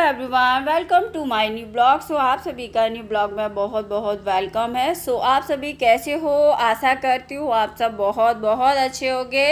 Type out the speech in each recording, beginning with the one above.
Everyone, welcome to my new blog. आप सभी का न्यू ब्लॉग में बहुत बहुत वेलकम है। आप सभी कैसे हो? आशा करती हूँ आप सब बहुत बहुत अच्छे होंगे।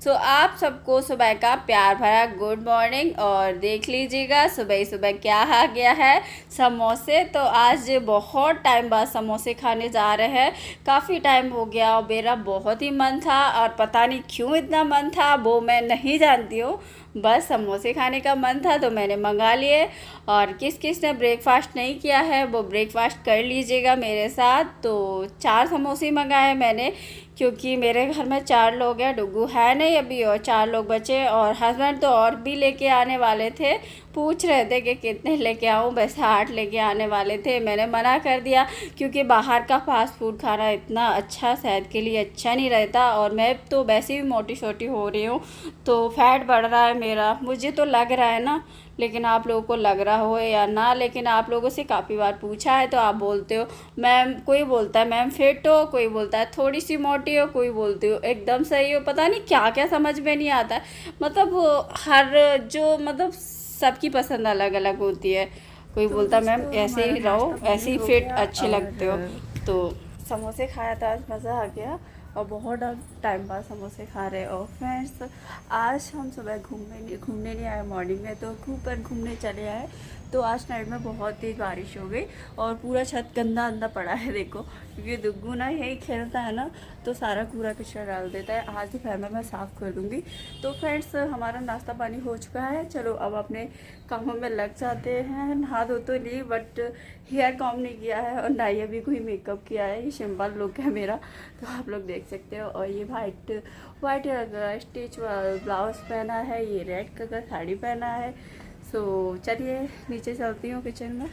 आप सबको सुबह का प्यार भरा गुड मॉर्निंग। और देख लीजिएगा सुबह सुबह क्या आ गया है, समोसे। तो आज बहुत टाइम बाद समोसे खाने जा रहे हैं। काफ़ी टाइम हो गया और मेरा बहुत ही मन था, और पता नहीं क्यों इतना मन था वो मैं नहीं जानती हूँ, बस समोसे खाने का मन था तो मैंने मंगा लिए। और किस किस ने ब्रेकफास्ट नहीं किया है वो ब्रेकफास्ट कर लीजिएगा मेरे साथ। तो 4 समोसे मंगाए मैंने, क्योंकि मेरे घर में 4 लोग हैं, डुग्गू है नहीं अभी, और 4 लोग बचे। और हस्बैंड तो और भी लेके आने वाले थे, पूछ रहे थे कि कितने लेके आऊँ, वैसे 8 लेके आने वाले थे। मैंने मना कर दिया क्योंकि बाहर का फास्ट फूड खाना इतना अच्छा सेहत के लिए अच्छा नहीं रहता। और मैं तो वैसे भी मोटी छोटी हो रही हूँ, तो फैट बढ़ रहा है मेरा, मुझे तो लग रहा है ना, लेकिन आप लोगों को लग रहा हो या ना। लेकिन आप लोगों से काफ़ी बार पूछा है तो आप बोलते हो मैम, कोई बोलता है मैम फिट हो, कोई बोलता है थोड़ी सी मोटी हो, कोई बोलती हो एकदम सही हो। पता नहीं क्या क्या समझ में नहीं आता है। मतलब हर जो मतलब सबकी पसंद अलग अलग होती है। कोई बोलता है मैम ऐसे ही रहो, ऐसे ही फिट अच्छे लगते हो। तो समोसे खाया था, आज मज़ा आ गया, और बहुत टाइम बाद समोसे खा रहे हो फ्रेंड्स। आज हम सुबह घूमने नहीं आए, मॉर्निंग में तो ऊपर घूमने चले आए। तो आज नाइट में बहुत तेज़ बारिश हो गई और पूरा छत गंदा अंदा पड़ा है, देखो, क्योंकि दुग्गू ना यही खेलता है ना, तो सारा कूड़ा कचरा डाल देता है। आज दोपहर में मैं साफ़ कर दूँगी। तो फ्रेंड्स हमारा नाश्ता पानी हो चुका है, चलो अब अपने कामों में लग जाते हैं। नहा धो तो ली, बट हेयर कॉम नहीं किया है और ना ही अभी कोई मेकअप किया है। ये सिंपल लुक है मेरा, तो आप लोग देख सकते हो। और ये वाइट स्टिच ब्लाउज पहना है, ये रेड कलर साड़ी पहना है। चलिए नीचे चलती हूँ किचन में।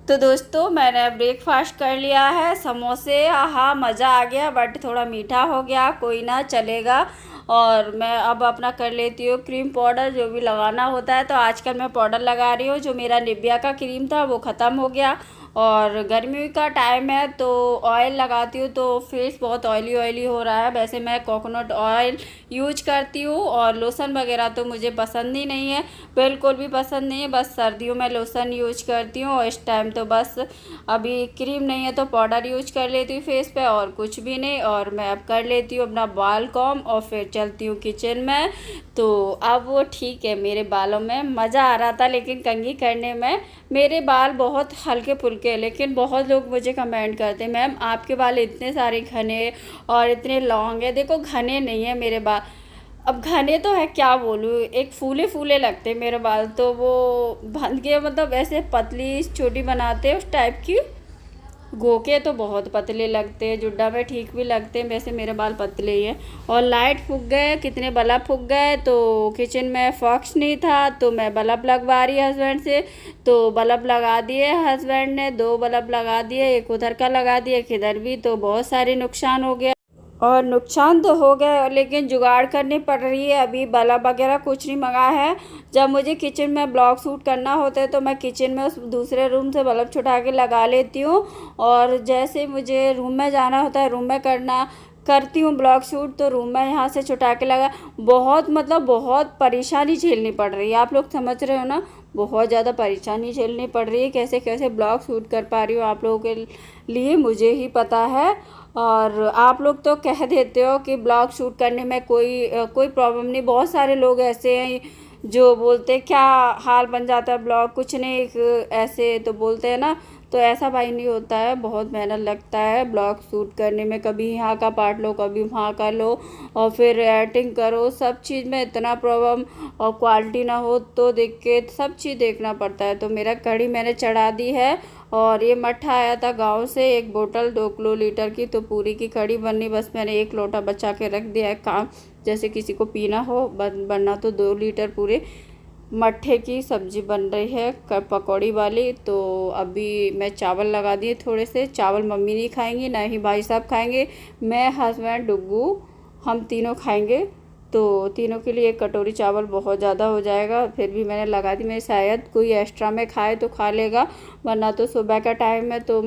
तो दोस्तों मैंने ब्रेकफास्ट कर लिया है, समोसे, हाँ मज़ा आ गया, बट थोड़ा मीठा हो गया, कोई ना चलेगा। और मैं अब अपना कर लेती हूँ क्रीम पाउडर, जो भी लगाना होता है। तो आजकल मैं पाउडर लगा रही हूँ, जो मेरा निविया का क्रीम था वो ख़त्म हो गया, और गर्मी का टाइम है तो ऑयल लगाती हूँ, तो फेस बहुत ऑयली ऑयली हो रहा है। वैसे मैं कोकोनट ऑयल यूज करती हूँ, और लोशन वगैरह तो मुझे पसंद ही नहीं है, बिल्कुल भी पसंद नहीं है। बस सर्दियों में लोशन यूज करती हूँ, और इस टाइम तो बस अभी क्रीम नहीं है तो पाउडर यूज कर लेती हूँ फेस पे, और कुछ भी नहीं। और मैं अब कर लेती हूँ अपना बाल कॉम, और फिर चलती हूँ किचन में। तो अब वो ठीक है, मेरे बालों में मज़ा आ रहा था, लेकिन कंघी करने में मेरे बाल बहुत हल्के फुल्के। लेकिन बहुत लोग मुझे कमेंट करते हैं मैम आपके बाल इतने सारे घने और इतने लॉन्ग है। देखो घने नहीं है मेरे बाल, अब घने तो है क्या बोलूँ, एक फूले फूले लगते हैं मेरे बाल, तो वो बंद के मतलब ऐसे पतली छोटी बनाते हैं उस टाइप की। गोके तो बहुत पतले लगते हैं, जुड्डा में ठीक भी लगते हैं, वैसे मेरे बाल पतले ही हैं। और लाइट फूक गए, कितने बल्ब फूक गए, तो किचन में फॉक्स नहीं था, तो मैं बल्ब लगवा रही हस्बैंड से। तो बल्ब लगा दिए हस्बैंड ने, 2 बल्ब लगा दिए, एक उधर का लगा दिया, एक इधर भी। तो बहुत सारे नुकसान हो गया, और नुकसान तो हो गया, लेकिन जुगाड़ करनी पड़ रही है। अभी बल्ब वगैरह कुछ नहीं मंगा है। जब मुझे किचन में ब्लॉग शूट करना होता है तो मैं किचन में उस दूसरे रूम से बल्ब छुटा के लगा लेती हूँ, और जैसे मुझे रूम में जाना होता है, रूम में करती हूँ ब्लॉग शूट, तो रूम में यहाँ से छुटा के लगा। बहुत मतलब बहुत परेशानी झेलनी पड़ रही है, आप लोग समझ रहे हो ना, बहुत ज़्यादा परेशानी झेलनी पड़ रही है। कैसे कैसे ब्लॉग शूट कर पा रही हूँ आप लोगों के लिए मुझे ही पता है। और आप लोग तो कह देते हो कि ब्लॉग शूट करने में कोई प्रॉब्लम नहीं, बहुत सारे लोग ऐसे हैं जो बोलते हैं क्या हाल बन जाता है ब्लॉग, कुछ नहीं ऐसे तो बोलते हैं ना। तो ऐसा भाई नहीं होता है, बहुत मेहनत लगता है ब्लॉग शूट करने में, कभी यहाँ का पार्ट लो कभी वहाँ का लो, और फिर एडिटिंग करो, सब चीज़ में इतना प्रॉब्लम, और क्वालिटी ना हो तो देख के सब चीज़ देखना पड़ता है। तो मेरा कढ़ी मैंने चढ़ा दी है, और ये मट्ठा आया था गांव से, एक बोतल 2 किलो लीटर की, तो पूरी की कढ़ी बननी, बस मैंने 1 लोटा बचा के रख दिया है, काम जैसे किसी को पीना हो, बनना तो 2 लीटर पूरे मट्ठे की सब्ज़ी बन रही है पकौड़ी वाली। तो अभी मैं चावल लगा दिए, थोड़े से चावल मम्मी नहीं खाएंगी, ना ही भाई साहब खाएंगे, मैं हस्बैंड डुग्गू हम तीनों खाएंगे। तो तीनों के लिए 1 कटोरी चावल बहुत ज़्यादा हो जाएगा, फिर भी मैंने लगा दी, मैं शायद कोई एक्स्ट्रा में खाए तो खा लेगा, वरना तो सुबह का टाइम है तो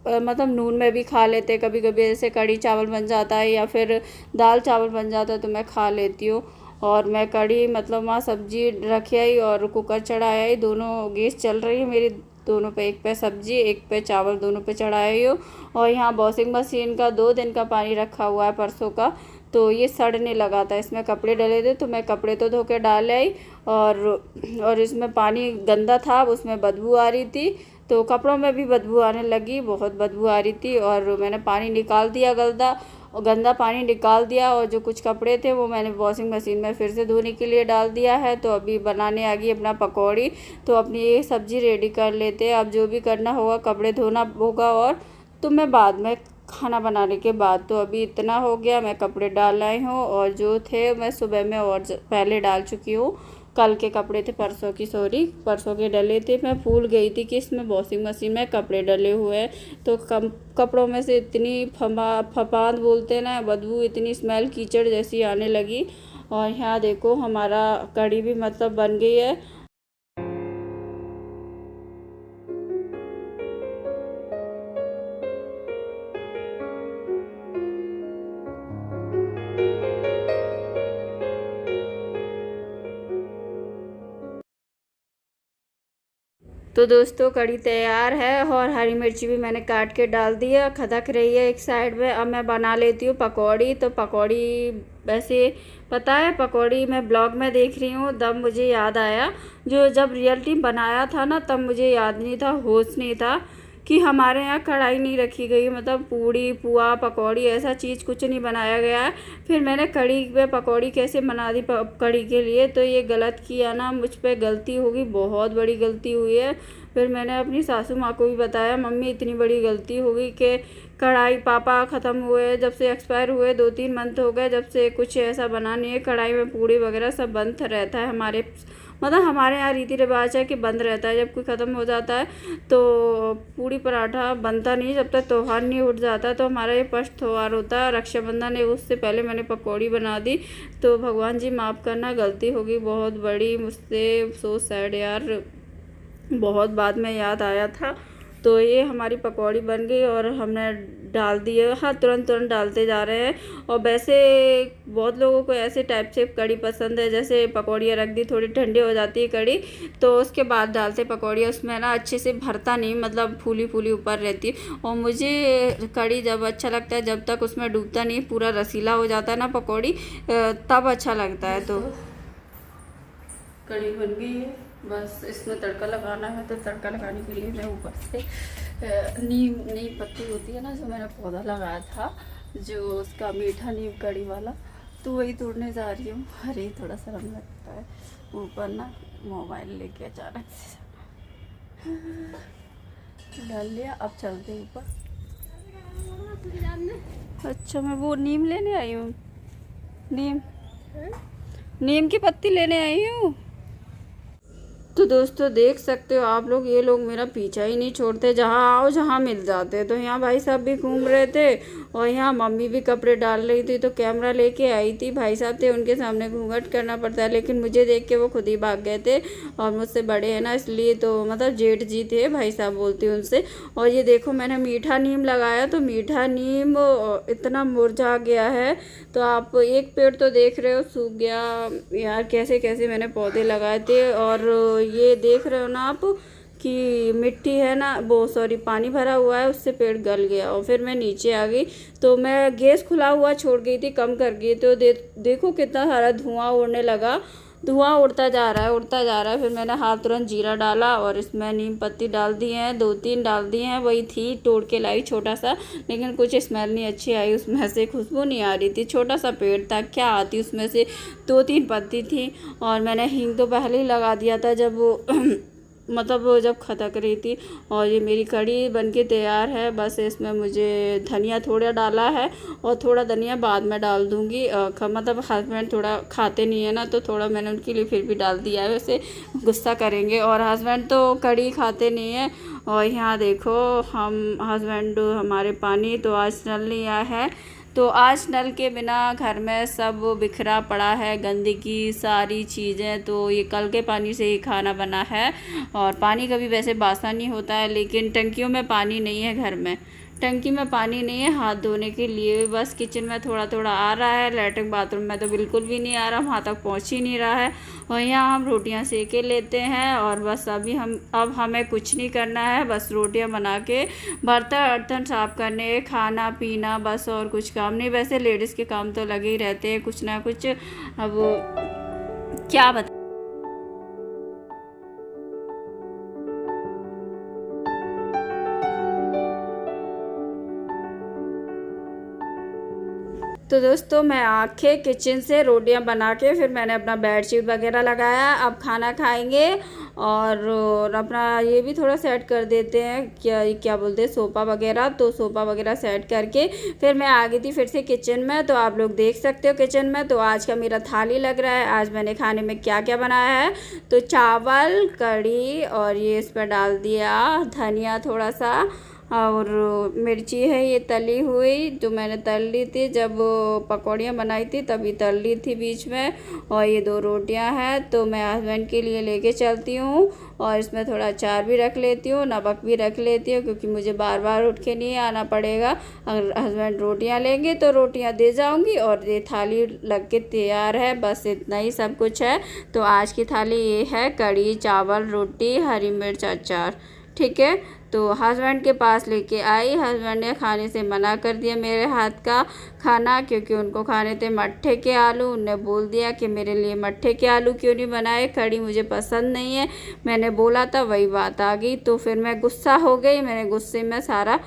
मतलब नून में भी खा लेते कभी कभी, जैसे कढ़ी चावल बन जाता है या फिर दाल चावल बन जाता है तो मैं खा लेती हूँ। और मैं कढ़ी मतलब वहाँ सब्जी रखी आई और कुकर चढ़ाया आई, दोनों गैस चल रही है मेरी, दोनों पे, एक पे सब्जी एक पे चावल, दोनों पे चढ़ाई हो। और यहाँ वॉशिंग मशीन का 2 दिन का पानी रखा हुआ है परसों का, तो ये सड़ने लगा था, इसमें कपड़े डले थे तो मैं कपड़े तो धो के डाल आई और इसमें पानी गंदा था, उसमें बदबू आ रही थी, तो कपड़ों में भी बदबू आने लगी, बहुत बदबू आ रही थी। और मैंने पानी निकाल दिया गंदा पानी निकाल दिया, और जो कुछ कपड़े थे वो मैंने वॉशिंग मशीन में फिर से धोने के लिए डाल दिया है। तो अभी बनाने आ गई अपना पकौड़ी, तो अपनी ये सब्ज़ी रेडी कर लेते हैं। अब जो भी करना होगा, कपड़े धोना होगा और तो मैं बाद में खाना बनाने के बाद। तो अभी इतना हो गया, मैं कपड़े डाल आई हूँ और जो थे मैं सुबह में और पहले डाल चुकी हूँ। कल के कपड़े थे, परसों के डले थे। मैं भूल गई थी कि इसमें वॉशिंग मशीन में कपड़े डले हुए हैं, तो कपड़ों में से इतनी फपांद बोलते हैं ना, बदबू, इतनी स्मेल कीचड़ जैसी आने लगी। और यहाँ देखो हमारा कढ़ी भी मतलब बन गई है। तो दोस्तों कढ़ी तैयार है और हरी मिर्ची भी मैंने काट के डाल दिया, खदक रही है एक साइड में। अब मैं बना लेती हूँ पकौड़ी। तो पकौड़ी वैसे पता है, पकौड़ी मैं ब्लॉग में देख रही हूँ, तब मुझे याद आया, जो जब रियलिटी बनाया था ना तब मुझे याद नहीं था, होश नहीं था कि हमारे यहाँ कढ़ाई नहीं रखी गई, मतलब पूड़ी पुआ पकौड़ी ऐसा चीज़ कुछ नहीं बनाया गया है। फिर मैंने कढ़ी में पकौड़ी कैसे बना दी कढ़ी के लिए, तो ये गलत किया ना, मुझ पे गलती होगी, बहुत बड़ी गलती हुई है। फिर मैंने अपनी सासू माँ को भी बताया, मम्मी इतनी बड़ी गलती हो गई कि कढ़ाई, पापा ख़त्म हुए जब से, एक्सपायर हुए 2-3 मंथ हो गए जब से, कुछ ऐसा बना नहीं है। कढ़ाई में पूड़ी वगैरह सब बंद रहता है हमारे, मतलब हमारे यहाँ रीति रिवाज है कि बंद रहता है, जब कोई ख़त्म हो जाता है तो पूड़ी पराठा बनता नहीं जब तक त्योहार नहीं उठ जाता। तो हमारा ये फर्स्ट त्योहार होता है रक्षाबंधन है, उससे पहले मैंने पकौड़ी बना दी। तो भगवान जी माफ़ करना, गलती होगी बहुत बड़ी मुझसे, सो सैड यार, बहुत बाद में याद आया था। तो ये हमारी पकौड़ी बन गई और हमने डाल दिए, हाँ तुरंत डालते जा रहे हैं। और वैसे बहुत लोगों को ऐसे टाइप से कढ़ी पसंद है, जैसे पकौड़ियाँ रख दी, थोड़ी ठंडी हो जाती है कढ़ी तो उसके बाद डालते पकौड़ियाँ, उसमें ना अच्छे से भरता नहीं, मतलब फूली फूली ऊपर रहती है। और मुझे कढ़ी जब अच्छा लगता है जब तक उसमें डूबता नहीं, पूरा रसीला हो जाता है ना पकौड़ी, तब अच्छा लगता है। तो कढ़ी बन गई है, बस इसमें तड़का लगाना है। तो तड़का लगाने के लिए मैं ऊपर से नीम पत्ती होती है ना, जो मैंने पौधा लगाया था, जो उसका मीठा नीम कढ़ी वाला, तो वही तोड़ने जा रही हूँ। अरे थोड़ा शर्म लगता है, ऊपर ना मोबाइल लेके अचानक से डाल लिया। अब चलते ऊपर। अच्छा मैं वो नीम लेने आई हूँ, नीम की पत्ती लेने आई हूँ। तो दोस्तों देख सकते हो आप लोग, ये लोग मेरा पीछा ही नहीं छोड़ते, जहाँ आओ जहाँ मिल जाते। तो यहाँ भाई साहब भी घूम रहे थे और यहाँ मम्मी भी कपड़े डाल रही थी, तो कैमरा लेके आई थी। भाई साहब थे, उनके सामने घूंघट करना पड़ता है, लेकिन मुझे देख के वो खुद ही भाग गए थे, और मुझसे बड़े हैं ना इसलिए, तो मतलब जेठ जी थे, भाई साहब बोलती उनसे। और ये देखो मैंने मीठा नीम लगाया, तो मीठा नीम इतना मुरझा गया है। तो आप एक पेड़ तो देख रहे हो सूख गया यार, कैसे कैसे मैंने पौधे लगाए थे। और ये देख रहे हो ना आप कि मिट्टी है ना, वो सॉरी पानी भरा हुआ है, उससे पेड़ गल गया। और फिर मैं नीचे आ गई, तो मैं गैस खुला हुआ छोड़ गई थी, कम कर गई, तो देखो कितना सारा धुआं उड़ने लगा, धुआं उड़ता जा रहा है। फिर मैंने हाथ तुरंत जीरा डाला और इसमें नीम पत्ती डाल दी हैं, 2-3 डाल दी हैं, वही थी तोड़ के लाई छोटा सा, लेकिन कुछ स्मेल नहीं अच्छी आई उसमें से, खुशबू नहीं आ रही थी, छोटा सा पेड़ था, क्या आती उसमें से 2-3 पत्ती थी। और मैंने हींग तो पहले ही लगा दिया था जब वो मतलब वो जब खदक रही थी। और ये मेरी कढ़ी बनके तैयार है, बस इसमें मुझे धनिया थोड़ा डाला है और थोड़ा धनिया बाद में डाल दूँगी। मतलब हस्बैंड थोड़ा खाते नहीं है ना, तो थोड़ा मैंने उनके लिए फिर भी डाल दिया है, वैसे गुस्सा करेंगे, और हस्बैंड तो कढ़ी खाते नहीं है। और यहाँ देखो हम हस्बैंड हमारे पानी, तो आज नल नहीं आया है, तो आज नल के बिना घर में सब बिखरा पड़ा है, गंदगी सारी चीज़ें। तो ये कल के पानी से ही खाना बना है, और पानी कभी वैसे बासा नहीं होता है, लेकिन टंकियों में पानी नहीं है घर में, टंकी में पानी नहीं है हाथ धोने के लिए। बस किचन में थोड़ा थोड़ा आ रहा है, लैट्रिन बाथरूम में तो बिल्कुल भी नहीं आ रहा, वहाँ तक पहुँच ही नहीं रहा है। और यहाँ हम रोटियाँ सेके लेते हैं और बस अब हमें कुछ नहीं करना है, बस रोटियाँ बना के बर्तन वर्तन साफ़ करने, खाना पीना, बस और कुछ काम नहीं। वैसे लेडीज़ के काम तो लगे ही रहते हैं कुछ ना कुछ। अब क्या बता तो दोस्तों मैं आके किचन से रोटियां बना के फिर मैंने अपना बेडशीट वगैरह लगाया। अब खाना खाएंगे और अपना ये भी थोड़ा सेट कर देते हैं, क्या बोलते हैं, सोफ़ा वगैरह। तो सोफ़ा वगैरह सेट करके फिर मैं आ गई थी फिर से किचन में। तो आप लोग देख सकते हो किचन में तो आज का मेरा थाली लग रहा है। आज मैंने खाने में क्या क्या बनाया है, तो चावल, कढ़ी और ये इस पर डाल दिया धनिया थोड़ा सा, और मिर्ची है ये तली हुई, जो मैंने तल ली थी जब पकौड़ियाँ बनाई थी तभी तल ली थी बीच में। और ये 2 रोटियां हैं तो मैं हस्बैंड के लिए लेके चलती हूँ। और इसमें थोड़ा अचार भी रख लेती हूँ, नमक भी रख लेती हूँ, क्योंकि मुझे बार बार उठ के नहीं आना पड़ेगा। अगर हस्बैंड रोटियां लेंगे तो रोटियां दे जाऊँगी और ये थाली लग के तैयार है। बस इतना ही सब कुछ है। तो आज की थाली ये है, कढ़ी, चावल, रोटी, हरी मिर्च, अचार। ठीक है, तो हस्बैंड के पास लेके आई। हस्बैंड ने खाने से मना कर दिया मेरे हाथ का खाना, क्योंकि उनको खाने थे मट्ठे के आलू। उनने बोल दिया कि मेरे लिए मट्ठे के आलू क्यों नहीं बनाए, कढ़ी मुझे पसंद नहीं है। मैंने बोला था, वही बात आ गई। तो फिर मैं गुस्सा हो गई, मैंने गुस्से में सारा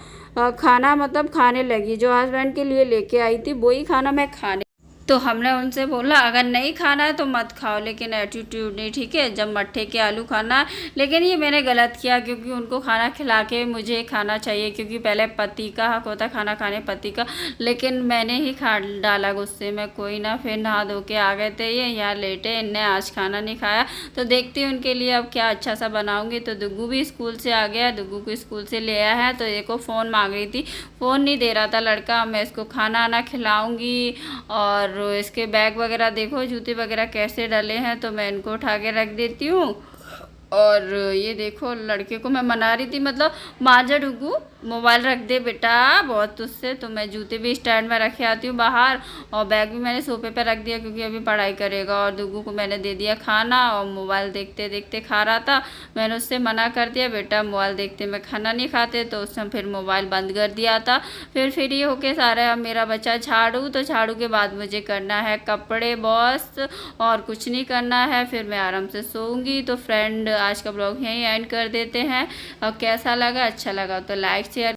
खाना मतलब खाने लगी। जो हस्बैंड के लिए लेके आई थी वही खाना मैं खाने। तो हमने उनसे बोला अगर नहीं खाना है तो मत खाओ, लेकिन एटीट्यूड नहीं, ठीक है, जब मट्ठे के आलू खाना। लेकिन ये मैंने गलत किया, क्योंकि उनको खाना खिला के मुझे खाना चाहिए, क्योंकि पहले पति का हक होता है खाना खाने, पति का। लेकिन मैंने ही खा डाला गुस्से में। कोई ना, फिर नहा धो के आ गए थे ये यहाँ लेटे, इनने आज खाना नहीं खाया। तो देखती हूँ उनके लिए अब क्या अच्छा सा बनाऊँगी। तो दुग्गू भी स्कूल से आ गया, दुग्गू को स्कूल से ले आया है। तो देखो फ़ोन मांग रही थी, फ़ोन नहीं दे रहा था लड़का। मैं इसको खाना आना खिलाऊँगी। और इसके बैग वगैरह देखो, जूते वगैरह कैसे डले हैं, तो मैं इनको उठा के रख देती हूँ। और ये देखो लड़के को मैं मना रही थी, मतलब मांझा डुगू मोबाइल रख दे बेटा बहुत तुझसे। तो मैं जूते भी स्टैंड में रखे आती हूँ बाहर, और बैग भी मैंने सोफे पे रख दिया, क्योंकि अभी पढ़ाई करेगा। और दुगू को मैंने दे दिया खाना, और मोबाइल देखते देखते खा रहा था। मैंने उससे मना कर दिया, बेटा मोबाइल देखते में खाना नहीं खाते। तो उसने फिर मोबाइल बंद कर दिया था। फिर फ्री होके सारा मेरा बच्चा झाड़ू। तो झाड़ू के बाद मुझे करना है कपड़े बॉस, और कुछ नहीं करना है। फिर मैं आराम से सोऊंगी। तो फ्रेंड आज का ब्लॉग यहीं एंड कर देते हैं। और कैसा लगा, अच्छा लगा तो लाइक शेयर